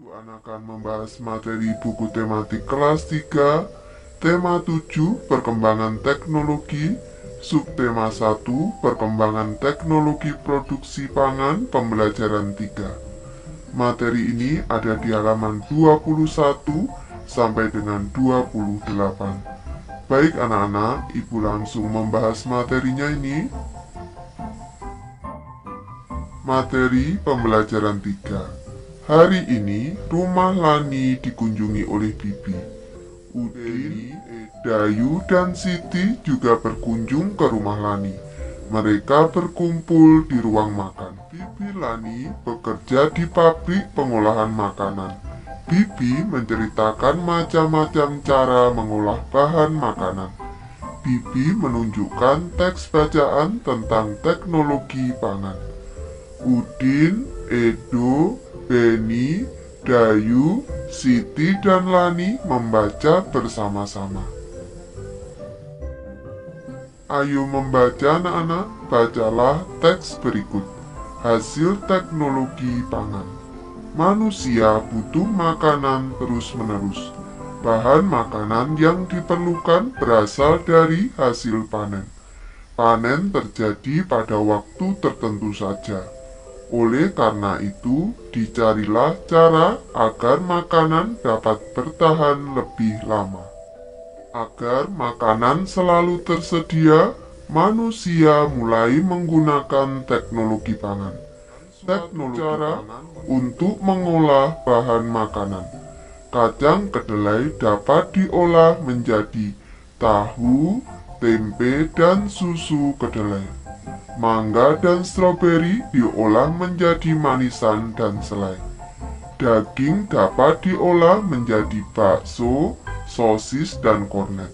Anak akan membahas materi buku tematik kelas 3, tema 7, perkembangan teknologi, subtema 1, perkembangan teknologi produksi pangan, pembelajaran 3. Materi ini ada di halaman 21 sampai dengan 28. Baik anak-anak, ibu langsung membahas materinya ini. Materi pembelajaran 3. Hari ini, rumah Lani dikunjungi oleh Bibi. Udin, Dayu, dan Siti juga berkunjung ke rumah Lani. Mereka berkumpul di ruang makan. Bibi Lani bekerja di pabrik pengolahan makanan. Bibi menceritakan macam-macam cara mengolah bahan makanan. Bibi menunjukkan teks bacaan tentang teknologi pangan. Udin, Edo, Beni, Dayu, Siti, dan Lani membaca bersama-sama. Ayo membaca anak-anak, bacalah teks berikut. Hasil teknologi pangan. Manusia butuh makanan terus-menerus. Bahan makanan yang diperlukan berasal dari hasil panen. Panen terjadi pada waktu tertentu saja. Oleh karena itu, dicarilah cara agar makanan dapat bertahan lebih lama. Agar makanan selalu tersedia, manusia mulai menggunakan teknologi pangan. Teknologi cara untuk mengolah bahan makanan. Kacang kedelai dapat diolah menjadi tahu, tempe, dan susu kedelai. Mangga dan stroberi diolah menjadi manisan dan selai. Daging dapat diolah menjadi bakso, sosis, dan kornet.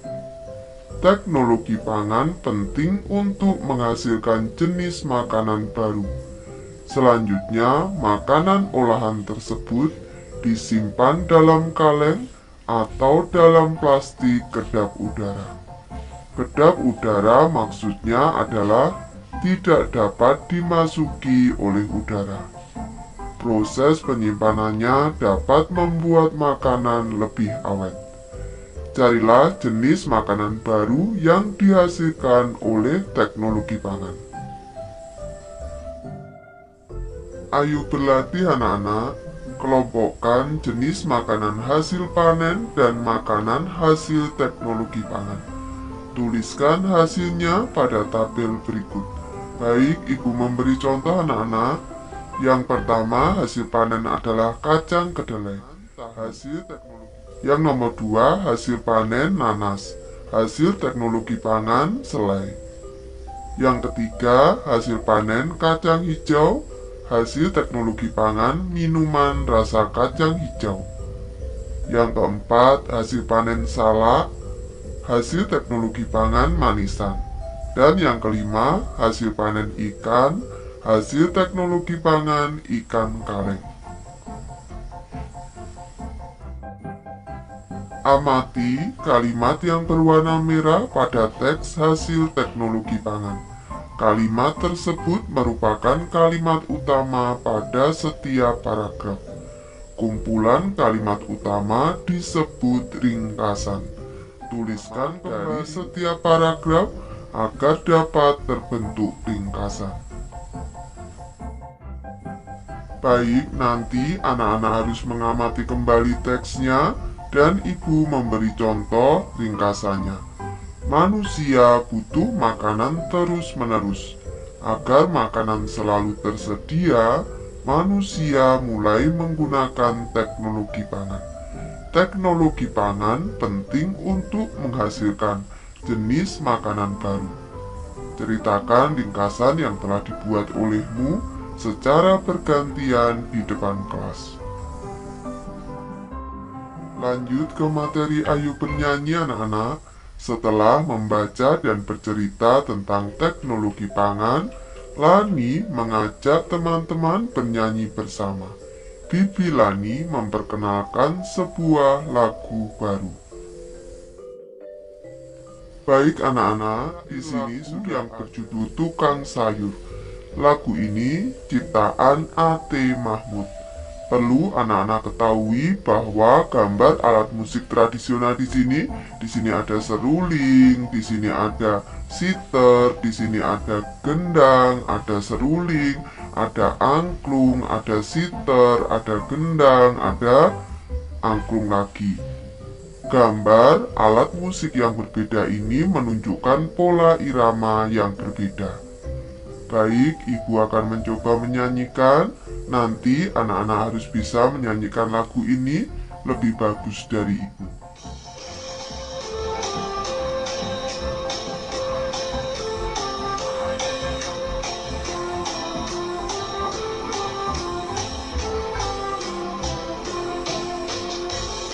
Teknologi pangan penting untuk menghasilkan jenis makanan baru. Selanjutnya, makanan olahan tersebut disimpan dalam kaleng atau dalam plastik kedap udara. Kedap udara maksudnya adalah tidak dapat dimasuki oleh udara. Proses penyimpanannya dapat membuat makanan lebih awet. Carilah jenis makanan baru yang dihasilkan oleh teknologi pangan. Ayo berlatih anak-anak, kelompokkan jenis makanan hasil panen dan makanan hasil teknologi pangan. Tuliskan hasilnya pada tabel berikut. Baik, ibu memberi contoh anak-anak. Yang pertama, hasil panen adalah kacang kedelai. Hasil teknologi. Yang nomor 2, hasil panen nanas. Hasil teknologi pangan selai. Yang ketiga, hasil panen kacang hijau. Hasil teknologi pangan minuman rasa kacang hijau. Yang keempat, hasil panen salak. Hasil teknologi pangan manisan. Dan yang kelima, hasil panen ikan, hasil teknologi pangan ikan kaleng. Amati kalimat yang berwarna merah pada teks hasil teknologi pangan. Kalimat tersebut merupakan kalimat utama pada setiap paragraf. Kumpulan kalimat utama disebut ringkasan. Tuliskan dari setiap paragraf agar dapat terbentuk ringkasan. Baik, nanti anak-anak harus mengamati kembali teksnya dan ibu memberi contoh ringkasannya. Manusia butuh makanan terus-menerus. Agar makanan selalu tersedia, manusia mulai menggunakan teknologi pangan. Teknologi pangan penting untuk menghasilkan jenis makanan baru. Ceritakan ringkasan yang telah dibuat olehmu secara bergantian di depan kelas. Lanjut ke materi ayo bernyanyi anak-anak. Setelah membaca dan bercerita tentang teknologi pangan, Lani mengajak teman-teman bernyanyi bersama. Bibi Lani memperkenalkan sebuah lagu baru. Baik anak-anak, di sini sudah yang berjudul Tukang Sayur. Lagu ini ciptaan A.T. Mahmud. Perlu anak-anak ketahui bahwa gambar alat musik tradisional di sini ada seruling, di sini ada siter, di sini ada gendang, ada seruling, ada angklung, ada siter, ada gendang, ada angklung lagi. Gambar alat musik yang berbeda ini menunjukkan pola irama yang berbeda. Baik, ibu akan mencoba menyanyikan. Nanti anak-anak harus bisa menyanyikan lagu ini lebih bagus dari ibu.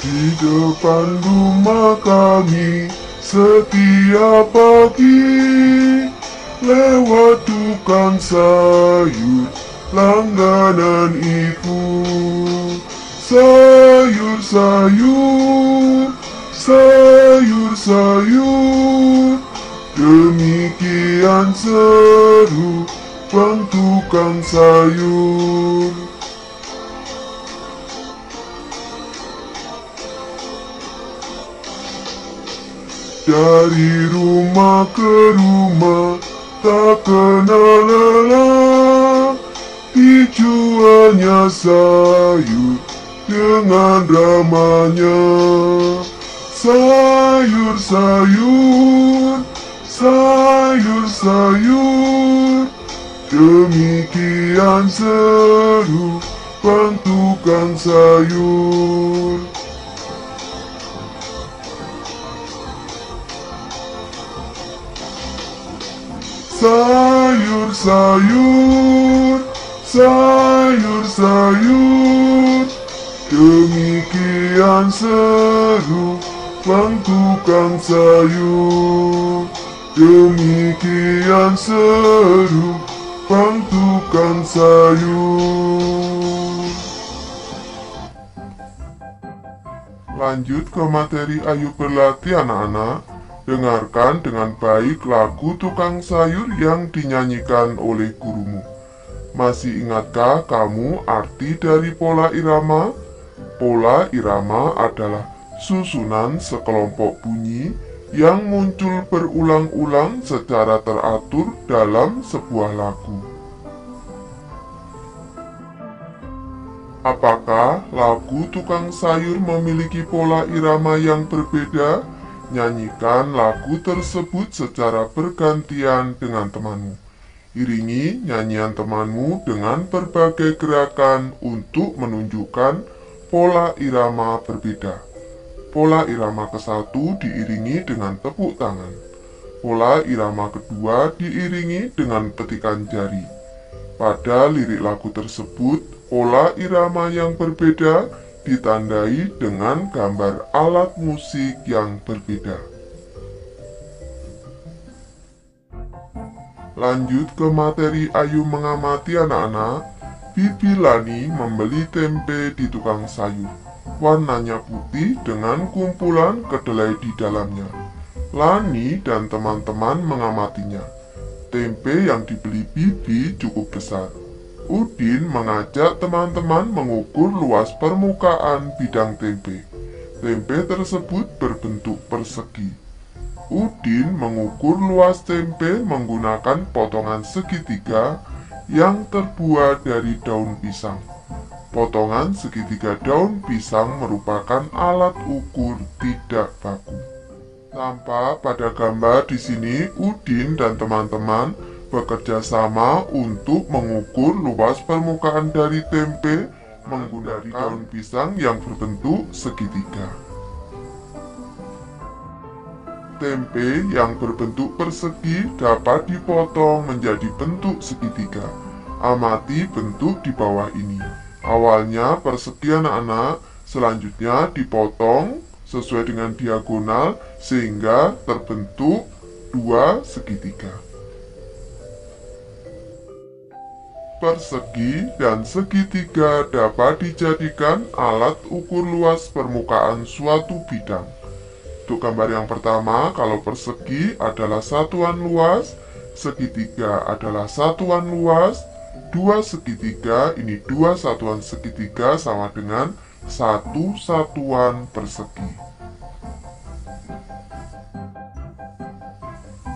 Di depan rumah kami setiap pagi lewat tukang sayur langganan ibu. Sayur-sayur, sayur-sayur, demikian seru bang tukang sayur. Dari rumah ke rumah tak kenal lelah, dijualnya sayur dengan ramahnya. Sayur-sayur, sayur-sayur, demikian seru bang tukang sayur. Sayur-sayur, sayur-sayur, demikian seru bang tukang sayur. Demikian seru bang tukang sayur. Lanjut ke materi Ayo Berlatih anak-anak. Dengarkan dengan baik lagu Tukang Sayur yang dinyanyikan oleh gurumu. Masih ingatkah kamu arti dari pola irama? Pola irama adalah susunan sekelompok bunyi yang muncul berulang-ulang secara teratur dalam sebuah lagu. Apakah lagu Tukang Sayur memiliki pola irama yang berbeda? Nyanyikan lagu tersebut secara bergantian dengan temanmu. Iringi nyanyian temanmu dengan berbagai gerakan untuk menunjukkan pola irama berbeda. Pola irama ke-1 diiringi dengan tepuk tangan. Pola irama kedua diiringi dengan petikan jari. Pada lirik lagu tersebut, pola irama yang berbeda ditandai dengan gambar alat musik yang berbeda. Lanjut ke materi Ayo mengamati anak-anak. Bibi Lani membeli tempe di tukang sayur. Warnanya putih dengan kumpulan kedelai di dalamnya. Lani dan teman-teman mengamatinya. Tempe yang dibeli Bibi cukup besar. Udin mengajak teman-teman mengukur luas permukaan bidang tempe. Tempe tersebut berbentuk persegi. Udin mengukur luas tempe menggunakan potongan segitiga yang terbuat dari daun pisang. Potongan segitiga daun pisang merupakan alat ukur tidak baku. Tampak pada gambar di sini, Udin dan teman-teman bekerja sama untuk mengukur luas permukaan dari tempe menggunakan daun pisang yang berbentuk segitiga. Tempe yang berbentuk persegi dapat dipotong menjadi bentuk segitiga. Amati bentuk di bawah ini. Awalnya persegi anak-anak, selanjutnya dipotong sesuai dengan diagonal sehingga terbentuk dua segitiga. Persegi dan segitiga dapat dijadikan alat ukur luas permukaan suatu bidang. Untuk gambar yang pertama, kalau persegi adalah satuan luas, segitiga adalah satuan luas, 2 segitiga, ini 2 satuan segitiga sama dengan 1 satuan persegi.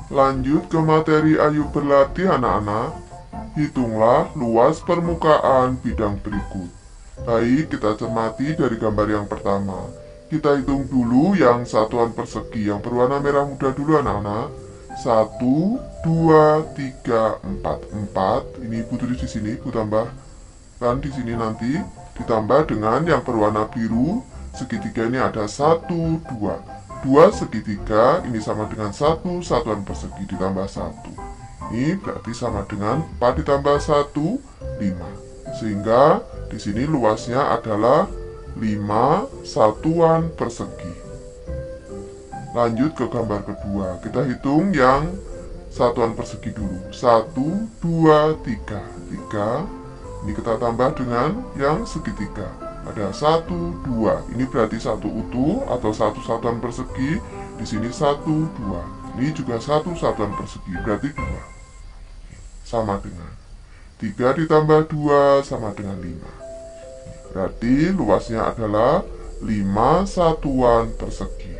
Lanjut ke materi ayo berlatih anak-anak. Hitunglah luas permukaan bidang berikut. Baik, kita cermati dari gambar yang pertama. Kita hitung dulu yang satuan persegi yang berwarna merah muda dulu anak-anak. 1, 2, 3, 4. Ini Ibu tulis di sini, Ibu tambahkan di sini nanti. Ditambah dengan yang berwarna biru, segitiga ini ada 1, 2. 2 segitiga ini sama dengan 1 satuan persegi ditambah 1. Ini berarti sama dengan 4 ditambah 1, 5. Sehingga di sini luasnya adalah 5 satuan persegi. Lanjut ke gambar kedua. Kita hitung yang satuan persegi dulu. 1, 2, 3. 3. Ini kita tambah dengan yang segitiga. Ada 1, 2. Ini berarti satu utuh atau satu satuan persegi. Di sini 1, 2. Ini juga satu satuan persegi. Berarti 2. Sama dengan 3 ditambah 2 sama dengan 5. Berarti luasnya adalah 5 satuan persegi.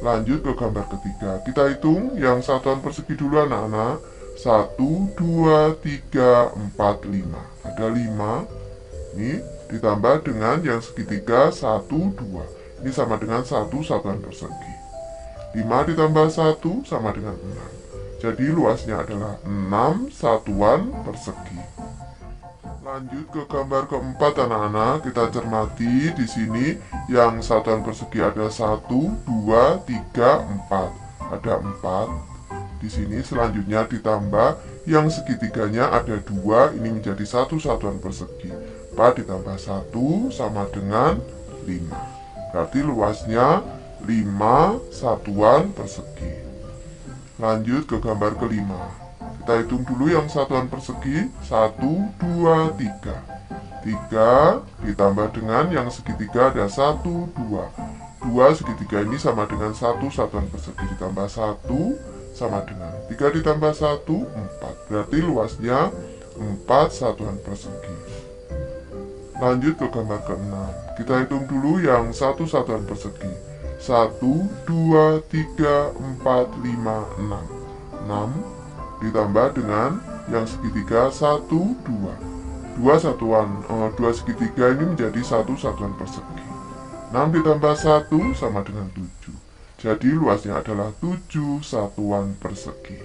Lanjut ke gambar ketiga. Kita hitung yang satuan persegi dulu anak-anak. 1, 2, 3, 4, 5. Ada 5. Ini ditambah dengan yang segitiga 1, 2. Ini sama dengan 1 satuan persegi. 5 ditambah 1 sama dengan 6. Jadi luasnya adalah 6 satuan persegi. Lanjut ke gambar keempat anak-anak, kita cermati di sini yang satuan persegi ada 1, 2, 3, 4. Ada 4. Di sini selanjutnya ditambah yang segitiganya ada 2, ini menjadi 1 satuan persegi. 4 ditambah 1 sama dengan 5. Berarti luasnya 5 satuan persegi. Lanjut ke gambar kelima. Kita hitung dulu yang satuan persegi. 1, 2, 3. 3 ditambah dengan yang segitiga ada 1, 2. 2 segitiga ini sama dengan 1 satuan persegi ditambah 1 sama dengan 3 ditambah 1, 4. Berarti luasnya 4 satuan persegi. Lanjut ke gambar ke-6. Kita hitung dulu yang satu satuan persegi. 1, 2, 3, 4, 5, 6. 6 ditambah dengan yang segitiga 1, 2. 2 segitiga ini menjadi 1 satuan persegi. 6 ditambah 1 sama dengan 7. Jadi luasnya adalah 7 satuan persegi.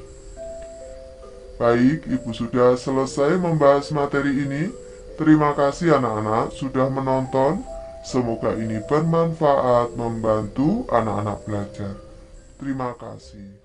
Baik, Ibu sudah selesai membahas materi ini. Terima kasih anak-anak sudah menonton. Semoga ini bermanfaat membantu anak-anak belajar. Terima kasih.